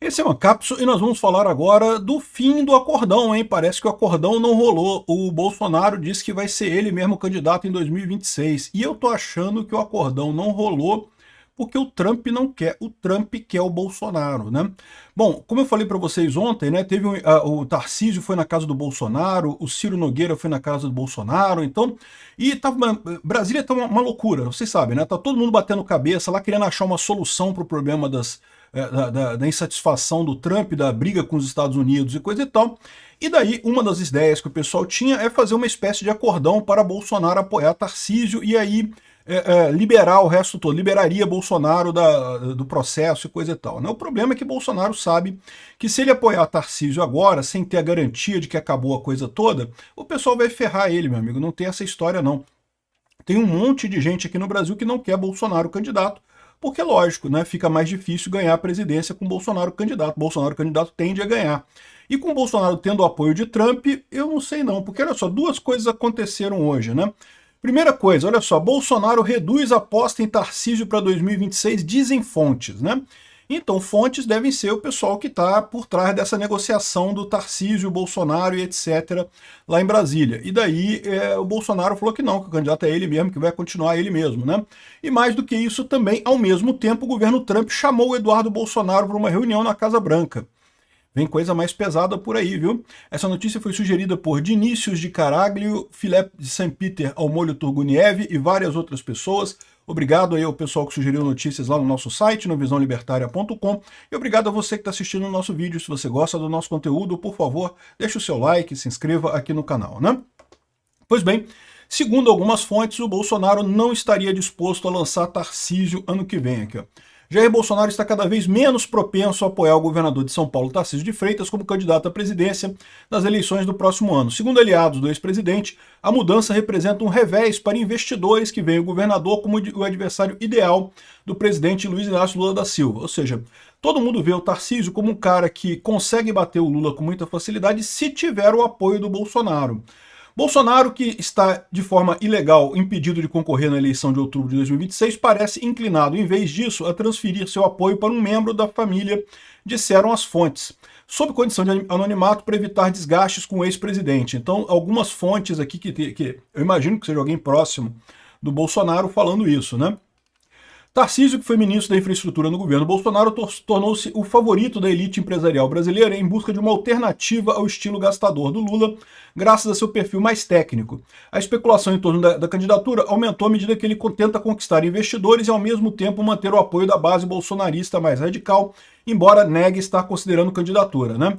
Esse é uma cápsula e nós vamos falar agora do fim do acordão, hein? Parece que o acordão não rolou. O Bolsonaro disse que vai ser ele mesmo candidato em 2026. E eu tô achando que o acordão não rolou porque o Trump não quer. O Trump quer o Bolsonaro, né? Bom, como eu falei para vocês ontem, né? O Tarcísio foi na casa do Bolsonaro, o Ciro Nogueira foi na casa do Bolsonaro, então... E Brasília tá uma loucura, vocês sabem, né? Tá todo mundo batendo cabeça lá, querendo achar uma solução para o problema da insatisfação do Trump, da briga com os Estados Unidos e coisa e tal. E daí, uma das ideias que o pessoal tinha é fazer uma espécie de acordão para Bolsonaro apoiar Tarcísio e aí liberar o resto todo, liberaria Bolsonaro do processo e coisa e tal, né? O problema é que Bolsonaro sabe que se ele apoiar Tarcísio agora, sem ter a garantia de que acabou a coisa toda, o pessoal vai ferrar ele, meu amigo, não tem essa história não. Tem um monte de gente aqui no Brasil que não quer Bolsonaro candidato, porque, lógico, né, fica mais difícil ganhar a presidência com Bolsonaro candidato. Bolsonaro candidato tende a ganhar. E com Bolsonaro tendo o apoio de Trump, eu não sei não, porque olha só, duas coisas aconteceram hoje, né? Primeira coisa, olha só, Bolsonaro reduz a aposta em Tarcísio para 2026, dizem fontes, né? Então, fontes devem ser o pessoal que está por trás dessa negociação do Tarcísio, Bolsonaro e etc. lá em Brasília. E daí o Bolsonaro falou que não, que o candidato é ele mesmo, que vai continuar ele mesmo, né? E mais do que isso também, ao mesmo tempo, o governo Trump chamou o Eduardo Bolsonaro para uma reunião na Casa Branca. Vem coisa mais pesada por aí, viu? Essa notícia foi sugerida por Dinícius de Caraglio, Filé de Saint-Peter ao Molho Turguniev e várias outras pessoas. Obrigado aí ao pessoal que sugeriu notícias lá no nosso site, no visãolibertaria.com. E obrigado a você que está assistindo o nosso vídeo. Se você gosta do nosso conteúdo, por favor, deixe o seu like, se inscreva aqui no canal, né? Pois bem, segundo algumas fontes, o Bolsonaro não estaria disposto a lançar Tarcísio ano que vem aqui, ó. Jair Bolsonaro está cada vez menos propenso a apoiar o governador de São Paulo, Tarcísio de Freitas, como candidato à presidência nas eleições do próximo ano. Segundo aliados do ex-presidente, a mudança representa um revés para investidores que veem o governador como o adversário ideal do presidente Luiz Inácio Lula da Silva. Ou seja, todo mundo vê o Tarcísio como um cara que consegue bater o Lula com muita facilidade se tiver o apoio do Bolsonaro. Bolsonaro, que está de forma ilegal impedido de concorrer na eleição de outubro de 2026, parece inclinado, em vez disso, a transferir seu apoio para um membro da família, disseram as fontes, sob condição de anonimato para evitar desgastes com o ex-presidente. Então, algumas fontes aqui que eu imagino que seja alguém próximo do Bolsonaro falando isso, né? Tarcísio, que foi ministro da Infraestrutura no governo Bolsonaro, tornou-se o favorito da elite empresarial brasileira em busca de uma alternativa ao estilo gastador do Lula, graças a seu perfil mais técnico. A especulação em torno da candidatura aumentou à medida que ele tenta conquistar investidores e, ao mesmo tempo, manter o apoio da base bolsonarista mais radical, embora negue estar considerando candidatura, né?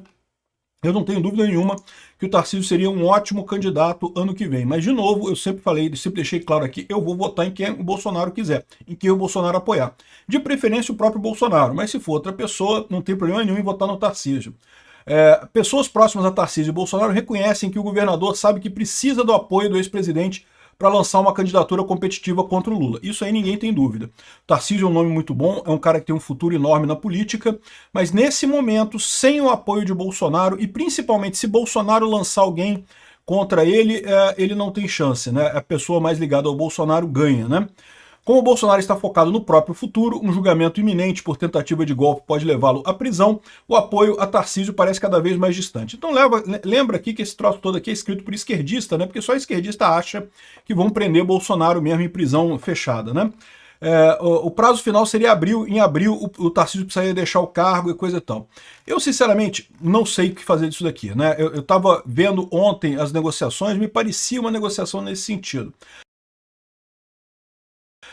Eu não tenho dúvida nenhuma que o Tarcísio seria um ótimo candidato ano que vem. Mas, de novo, eu sempre falei, sempre deixei claro aqui, eu vou votar em quem o Bolsonaro quiser, em quem o Bolsonaro apoiar. De preferência o próprio Bolsonaro, mas se for outra pessoa, não tem problema nenhum em votar no Tarcísio. Pessoas próximas a Tarcísio e Bolsonaro reconhecem que o governador sabe que precisa do apoio do ex-presidente para lançar uma candidatura competitiva contra o Lula. Isso aí ninguém tem dúvida. Tarcísio é um nome muito bom, é um cara que tem um futuro enorme na política, mas nesse momento, sem o apoio de Bolsonaro, e principalmente se Bolsonaro lançar alguém contra ele, ele não tem chance, né? A pessoa mais ligada ao Bolsonaro ganha, né? Como o Bolsonaro está focado no próprio futuro, um julgamento iminente por tentativa de golpe pode levá-lo à prisão, o apoio a Tarcísio parece cada vez mais distante. Então lembra aqui que esse troço todo aqui é escrito por esquerdista, né? Porque só esquerdista acha que vão prender Bolsonaro mesmo em prisão fechada, né? O prazo final seria em abril, o Tarcísio precisaria deixar o cargo e coisa e tal. Eu, sinceramente, não sei o que fazer disso daqui, né? Eu estava vendo ontem as negociações, me parecia uma negociação nesse sentido.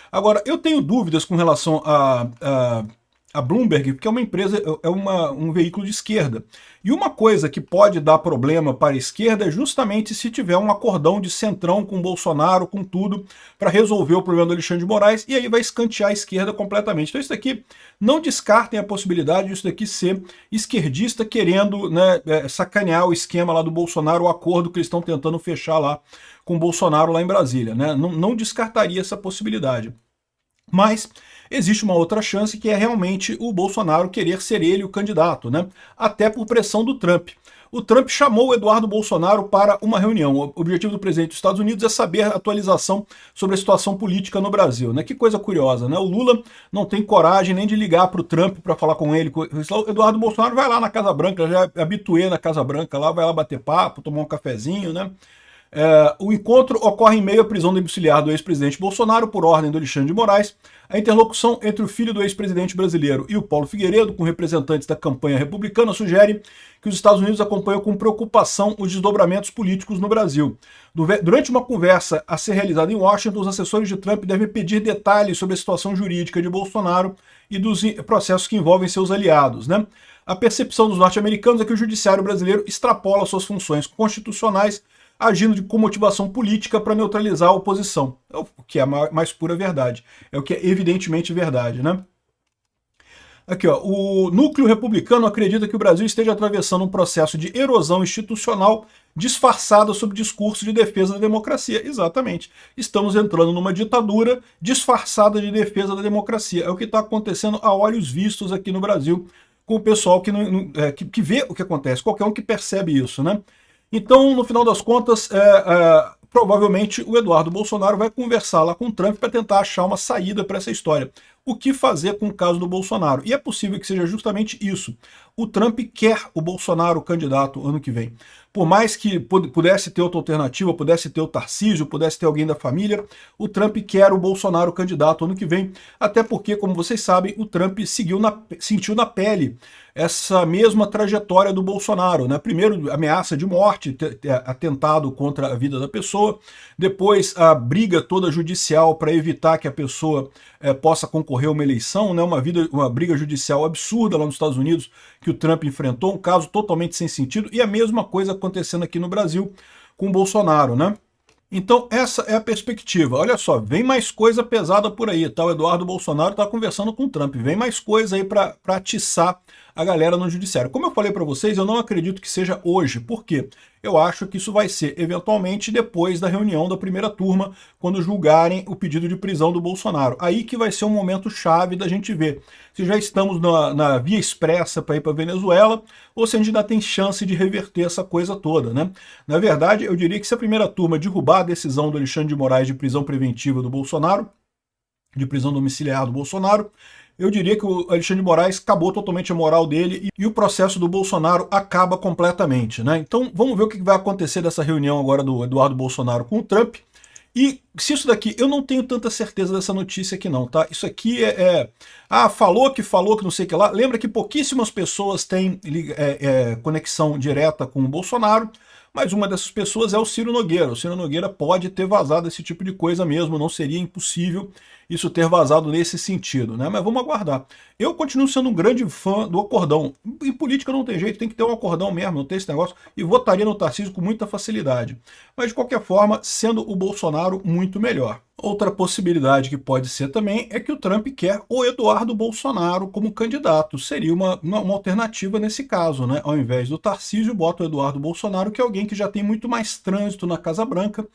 Agora, eu tenho dúvidas com relação a Bloomberg, porque é uma empresa, um veículo de esquerda. E uma coisa que pode dar problema para a esquerda é justamente se tiver um acordão de centrão com Bolsonaro, com tudo, para resolver o problema do Alexandre de Moraes, e aí vai escantear a esquerda completamente. Então isso daqui, não descartem a possibilidade disso daqui ser esquerdista querendo, né, sacanear o esquema lá do Bolsonaro, o acordo que eles estão tentando fechar lá com o Bolsonaro lá em Brasília, né? Não descartaria essa possibilidade. Mas existe uma outra chance, que é realmente o Bolsonaro querer ser ele o candidato, né? Até por pressão do Trump. O Trump chamou o Eduardo Bolsonaro para uma reunião. O objetivo do presidente dos Estados Unidos é saber a atualização sobre a situação política no Brasil, né? Que coisa curiosa, né? O Lula não tem coragem nem de ligar para o Trump para falar com ele. O Eduardo Bolsonaro vai lá na Casa Branca, já é habituê na Casa Branca, lá vai lá bater papo, tomar um cafezinho, né? O encontro ocorre em meio à prisão domiciliar do ex-presidente Bolsonaro por ordem do Alexandre de Moraes. A interlocução entre o filho do ex-presidente brasileiro e o Paulo Figueiredo, com representantes da campanha republicana, sugere que os Estados Unidos acompanham com preocupação os desdobramentos políticos no Brasil. Durante uma conversa a ser realizada em Washington, os assessores de Trump devem pedir detalhes sobre a situação jurídica de Bolsonaro e dos processos que envolvem seus aliados, né? A percepção dos norte-americanos é que o judiciário brasileiro extrapola suas funções constitucionais, agindo com motivação política para neutralizar a oposição. É o que é a mais pura verdade. É o que é evidentemente verdade, né? Aqui, ó, o núcleo republicano acredita que o Brasil esteja atravessando um processo de erosão institucional disfarçada sob discurso de defesa da democracia. Exatamente. Estamos entrando numa ditadura disfarçada de defesa da democracia. É o que está acontecendo a olhos vistos aqui no Brasil, com o pessoal que vê o que acontece, qualquer um que percebe isso, né? Então, no final das contas, provavelmente o Eduardo Bolsonaro vai conversar lá com o Trump para tentar achar uma saída para essa história. O que fazer com o caso do Bolsonaro? E é possível que seja justamente isso. O Trump quer o Bolsonaro candidato ano que vem. Por mais que pudesse ter outra alternativa, pudesse ter o Tarcísio, pudesse ter alguém da família, o Trump quer o Bolsonaro candidato ano que vem, até porque, como vocês sabem, o Trump sentiu na pele essa mesma trajetória do Bolsonaro, né? Primeiro, ameaça de morte, atentado contra a vida da pessoa, depois a briga toda judicial para evitar que a pessoa possa concorrer a uma eleição, né? Uma briga judicial absurda lá nos Estados Unidos que o Trump enfrentou, um caso totalmente sem sentido, e a mesma coisa acontecendo aqui no Brasil com o Bolsonaro, né? Então essa é a perspectiva. Olha só, vem mais coisa pesada por aí, tá? O Eduardo Bolsonaro está conversando com o Trump, vem mais coisa aí para atiçar a galera no judiciário. Como eu falei para vocês, eu não acredito que seja hoje. Por quê? Eu acho que isso vai ser eventualmente depois da reunião da primeira turma, quando julgarem o pedido de prisão do Bolsonaro. Aí que vai ser um momento chave da gente ver se já estamos na via expressa para ir para a Venezuela ou se a gente ainda tem chance de reverter essa coisa toda, né? Na verdade, eu diria que se a primeira turma derrubar a decisão do Alexandre de Moraes de prisão preventiva do Bolsonaro, de prisão domiciliar do Bolsonaro, eu diria que o Alexandre de Moraes acabou totalmente a moral dele e o processo do Bolsonaro acaba completamente, né? Então vamos ver o que vai acontecer dessa reunião agora do Eduardo Bolsonaro com o Trump. E se isso daqui, eu não tenho tanta certeza dessa notícia aqui não, tá? Isso aqui falou que não sei o que lá. Lembra que pouquíssimas pessoas têm conexão direta com o Bolsonaro, mas uma dessas pessoas é o Ciro Nogueira. O Ciro Nogueira pode ter vazado esse tipo de coisa mesmo, não seria impossível isso ter vazado nesse sentido, né? Mas vamos aguardar. Eu continuo sendo um grande fã do acordão. Em política não tem jeito, tem que ter um acordão mesmo, não tem esse negócio, e votaria no Tarcísio com muita facilidade. Mas de qualquer forma, sendo o Bolsonaro muito melhor. Outra possibilidade que pode ser também é que o Trump quer o Eduardo Bolsonaro como candidato. Seria uma alternativa nesse caso, né? Ao invés do Tarcísio, bota o Eduardo Bolsonaro, que é alguém que já tem muito mais trânsito na Casa Branca,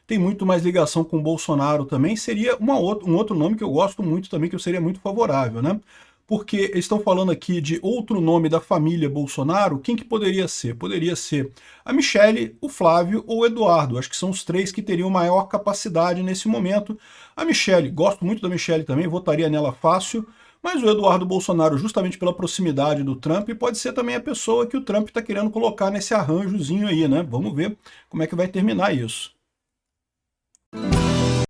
tem muito mais ligação com o Bolsonaro também. Seria um outro nome que eu gosto muito também, que eu seria muito favorável, né? Porque eles estão falando aqui de outro nome da família Bolsonaro. Quem que poderia ser? Poderia ser a Michele, o Flávio ou o Eduardo. Acho que são os três que teriam maior capacidade nesse momento. A Michele, gosto muito da Michele também, votaria nela fácil. Mas o Eduardo Bolsonaro, justamente pela proximidade do Trump, pode ser também a pessoa que o Trump está querendo colocar nesse arranjozinho aí, né? Vamos ver como é que vai terminar isso.